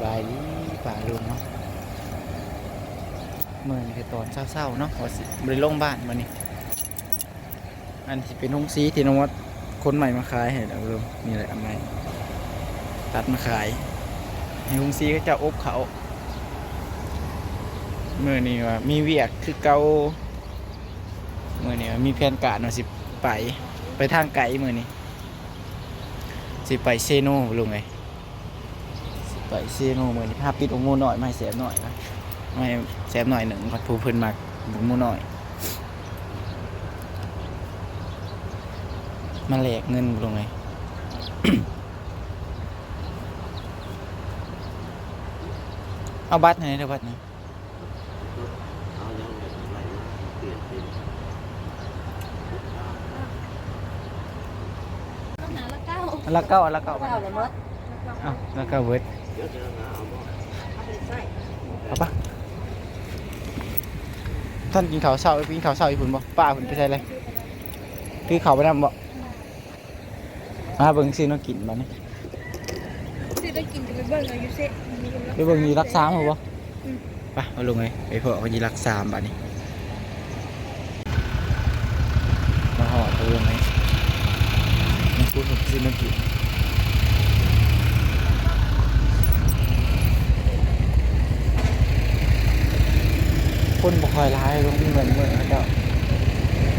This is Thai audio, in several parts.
บายดีป่าลุงเนาะเมื่อนี่คือตอนเศร้าๆเนาะว่าสิบริลงบ้านมานี่อันที่เป็นฮงซีที่นวัดคนใหม่มาขายให้เราลุงนี่แหละอันใหม่ตัดมาขายให้ฮงซีก็จะอบเขาเมื่อนี่ว่ามีเวียกคือเกาเมื่อนี่ว่ามีแผนการว่าสิไปทางไกลเมื่อนี้สิไปเซโนลุงไงไปเซโนเมื่อนี้ภาพปิดองงูหน่อยไม่แสบหน่อยนะไม่แสบหน่อยหนึ่งพัดผู้เพิ่นมากองงูหน่อยมาแลกเงินลุงไง เอาบัตรไหนเดี๋ยวบัตรไหนละเก้าละเก้าเอาละเก้าเวิร์ดเอาปะท่านกินข้าวเช้ากินข้าวเช้าอีกผุนบ่ป้าผุนไปใช่เลยคือข้าวไปนำบ่มาเบิ่งซิน้องกินบ้านี่สิได้กินจะไปเบิ่งอายุเซ่ไปเบิ่งยีรักษาเหรอบ่ไปเอาลงเลยไปพอยีรักษาบ้านี่มาห่อตัวลงไหมมันพูดถึงซิน้องกินคนบ่ค่อยร้ายลงเหมือนเขาเจ้า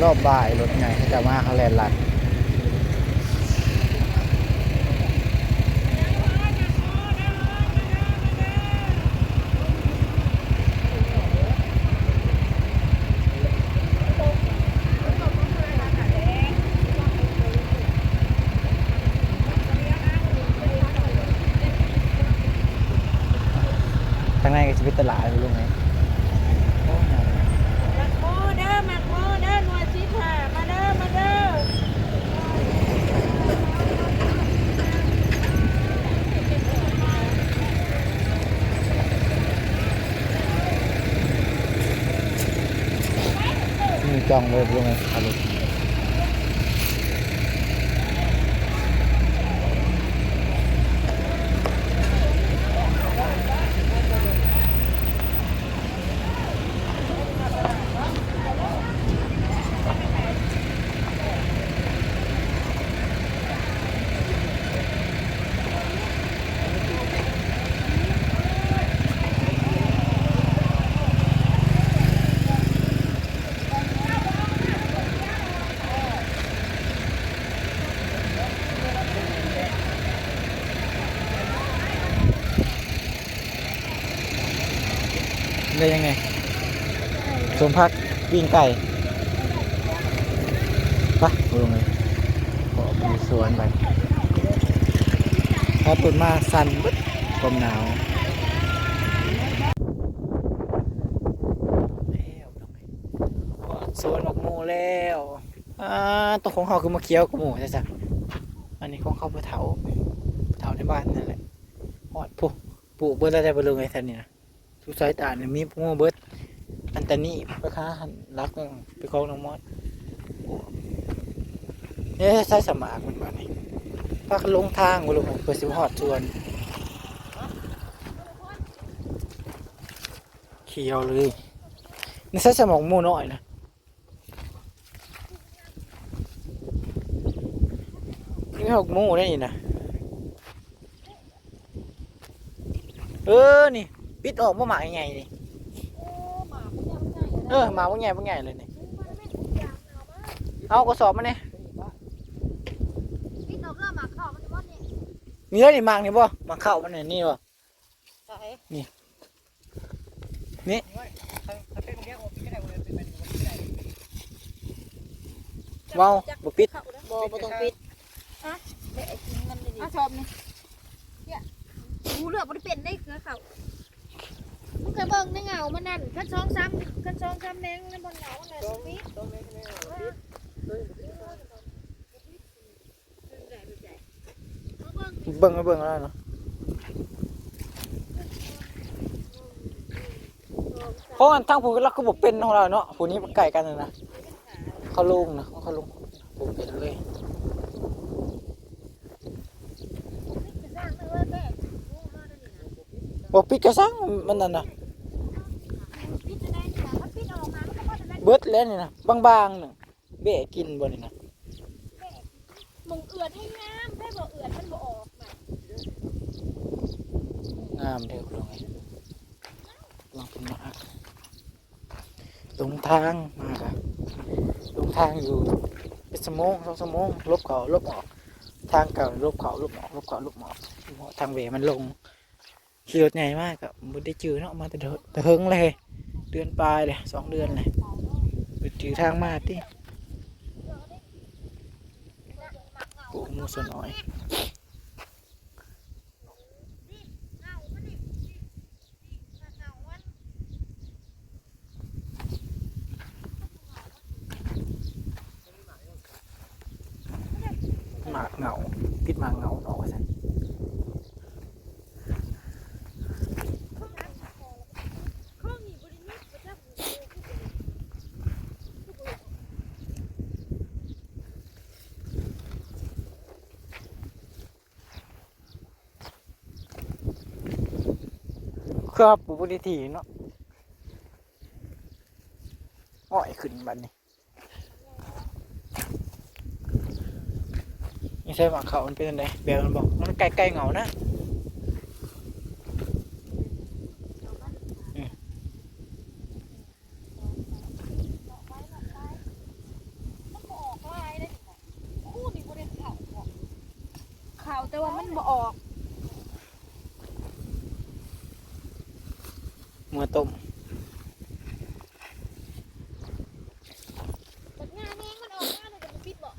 รอบบ่ายรถไงเขาจะมาเขาแลนหลัดทางในก็จะเป็นตลาดไปลงไหมมีจองเลยรู้ไหมอารมณ์ได้ยังไงสมพักวิ่งไก่ปะลงเลยขอมีสวนไปพอตุนมาสั่นบึ๊ดความหนาวสวนหมกหมูแล้วตัวของเขาคือมะเขียวกับหมูใช่ไหมอันนี้ของเขาเถาในบ้านนั่นแหละหอดปุ๊ปลูกเบิร์ดอะไรไปเลยไงท่านนี่นะทุกสายตาเนี่ยมีพวกเบิร์ดอันตานี่ไปค้าหันรักไปคล้องน้องมอดเนี่ยใช้สมากมันบ้านนี้พักลงทางไปลงเปิดสิบหอดชวนเขียวเลยนี่ใช้สมองมูน้อยนะนี่หกมูได้ยินนะนี่ปิดออกว่าหมาใหญ่นี่หมาพวกใหญ่เลยนี่เอากระสอบมาเนี่ยมีอะไรมังนี่บ่มังเข้ามันนี่บ่นี่เมาบ่ปิดบ่ต้องปิดฮะเด็กกินมันดีชอบนี่เนี่ยกูเลือกบ่ได้เป็นได้คือเขามึงเคยเบิ่งในเงามันนั่นคัน2 3แดงในบนเงานั่นปิดเบิ่งแล้วเนาะเพราะงั้นทางผู้รักก็บอกเป็นของเราเนาะผู้นี้มันไก่กันเลยนะเขาลุงนะเขาลุงผมเป็นเลย บ่ปิดกระซังมันนั่นน่ะ ปิดจะได้เนี่ยถ้าปิดออกมามันก็พอจะได้ เบิดแล้วนี่นะบางๆหนึ่งเบะกินบ่นี่นะ มงเอือดให้งามให้บ่เอือดมันบ่ออกน่ะ งามเด้อลงไงลองเป็นมาลงทางมาครับลงทางอยู่เป็นชั่วโมง2 ชั่วโมงลบเขาลบออกทางเก่าลบเขาลบออกลบเขาลบออกทางเวมันลงขี่รถใหญ่มากครับบ่ได้จื้อเนาะมาแต่เฮิงเลยเดือนปลายเลย2 เดือนเลยไปจื้อทางมาติกูมูสน้อยหมากเหงาปิดหมากเหงาเนาะว่าซั่นครับปูบุรีทีเนาะอ้อยขึ้นบัดนี้ไม่ใช่หมากเขามันเป็นยังไงแบบมันบอกมันใกล้ๆเหงานะข่าวแต่ว่ามันบ่ออก เมื่อต้ม แต่งานเองมันออกงานเลยจะปิดบ่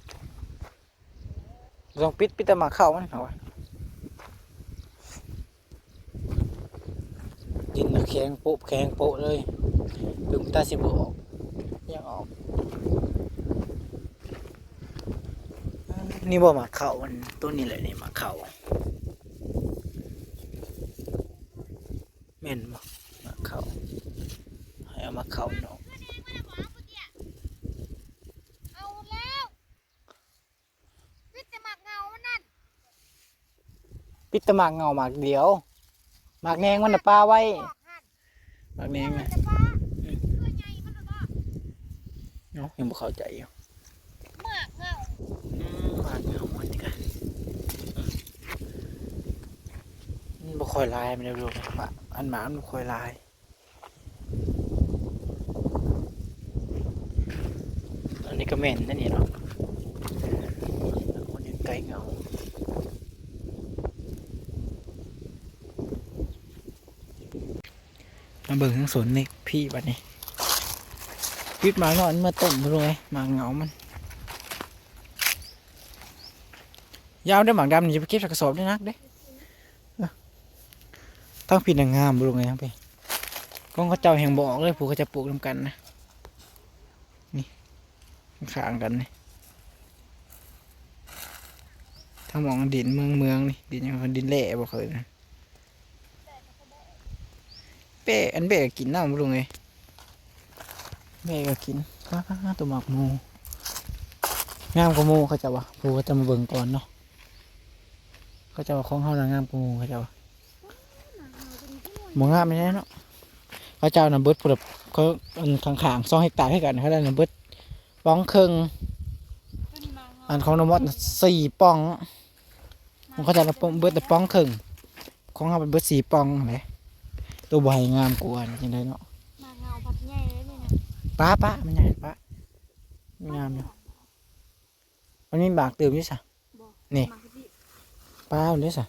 ลองปิดแต่หมากเขามันเหรอวะดินน่ะแข็งโปะเลยถึงตาสิบออกยังออกนี่บ่หมากเขามันต้นนี้เลยนี่หมากเขาแม่นบ่หมากเขาให้เอาหมากเขาเนาะ เอาแล้วปิดแต่หมากเงามันนั่น ปิดแต่หมากเงาหมากเดียวหมากแนงมันน่ะปลาไว้ ออกหั่น หมากแนง มั น่ะ นจะป้าตัวใหญ่มันหรือเปล่า เนาะยังบ่เข้าใจอยู่ หมากเงา หมากเงามันติกันมันบ่ค่อยลายมันเร็วๆว่าอันหมามันบ่ค่อยลายอันนี้ก็แม่นนั่นนี่เนาะคนยังไกลเงามาเบิ่งทั้งสวนนี่พี่บัดนี้ปิดหมาเงามันมาต้มบ่รู้ไงหมาเงามันยาวได้หมากดำนี่จะไปเก็บใส่กระสอบได้นักเด้ทั้งพี่นางงามบ่รู้ไงทั้งพี่ก้องเขาเจ้าแห่งบ่ออกเลยผู้เขาจะปลูกนำกันนะนี่ข้างกันนี่ทั้งหมองดินเมืองนี่ดินยังดินแหล่บ่เคยนะเป้อันเป้ก็กินน้ำบ่รู้ไงเป้ก็กินตัวหมากหมูงามกว่าหมูเขาจะว่าผู้เขาจะมาเบิ่งก่อนเนาะเขาจะว่าของเฮาน่ะงามกว่าหมูเขาจะว่าบ่งามไม่ใช่เนาะเขาเจ้าน่ะเบิดพุ่นละเขาอันข้างๆ2 เฮกตาร์ให้กันเขาได้น่ะเบิดป้องครึ่งอันของน้ำมดน่ะ4 ป้องของเขาจะน่ะเบิดแต่ป้องครึ่งของเฮาเป็นเบิด4 ป้องแหละตัวบ่ให้งามกว่าจังได๋เนาะ หมากเงาพัดใหญ่เลยนี่นะ ป้ามันใหญ่ป้ามันงามอยู่มันมีบากเติมอยู่ซะ บ่ นี่ หมากที่ ป้ามันด้วยซะ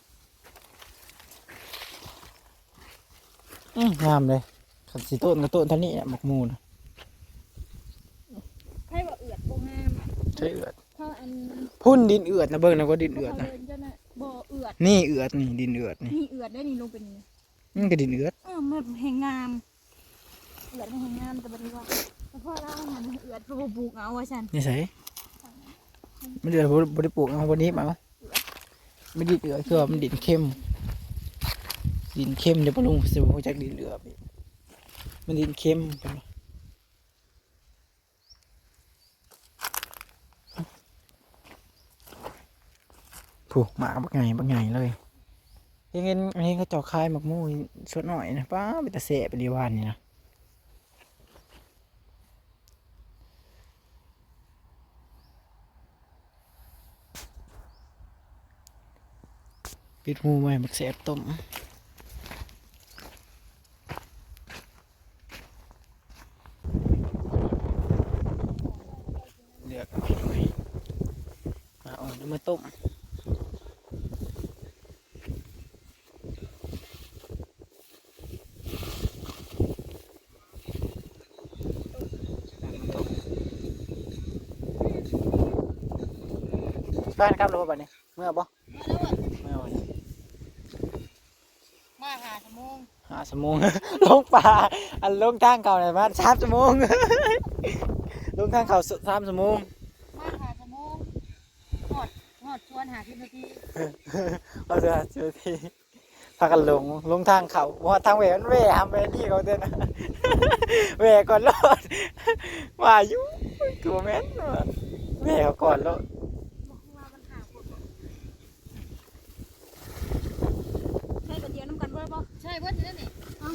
งามเลยขันสีต้นกับต้นเท่านี้หมกมูนะ ใครว่าเอือดบ่งาม ใช่เอือด ถ้าอัน พุ่นดินเอือดนะเบิ่งนะว่าดินเอือดนะ เดินจ้ะน่ะบ่เอือด นี่เอือดนี่ดินเอือดนี่ นี่เอือดได้นี่ลงเป็นนี่ มันก็ดินเอือด มันแห่งงามเอือดมันแห่งงามแต่บัดนี้ว่าแต่พ่อเราหันเอือดเพราะบ่ปลูกเอาว่าซั่น นี่ใส่มันเดือดบริปลูกเอาวันนี้มาเอาไม่ดินเอือดคือว่ามันดินเข้มดินเข้มเดี๋ยวปลุงสิบ่จากดินเอือดอีกมันดินเข้มผู้หมาบักไงเลย ยังเงินอันนี้ก็เจาะคายหมักมู่สดหน่อยนะป้าไปตะเสะไปดีวานนี่นะปิดหมูไว้หมักแสบต้มเลือกเอาหน่อยมาอ่อนแล้วมาต้มบ้านครับรู้ป่ะเนี่ยเมื่อบ่เมื่อวัน มาหาชั่วโมง 5 ชั่วโมง ลงป่าอันลงทางเขาเนี่ยมา3 ชั่วโมง ลงทางเขา3 ชั่วโมง มาหาชั่วโมงหอดชวนหา10 นาที เอาเถอะเจอทีพากันลงทางเขาว่าทางแหวมันแหวทำไปนี่เขาเต้นนะ แหวก่อนรอด ว่าอยู่กูแม่นว่าแหวเขาก่อนรอด บอกว่ามันหาคนใช่กระเทียมน้ำกันบ่บ่ใช่เบิดนี่นี่เอ้า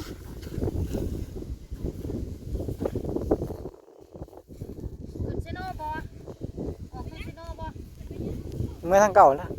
ขึ้นเซโน่บ่ออกขึ้นเซโน่บ่ เมื่อทางเก่าแล้ว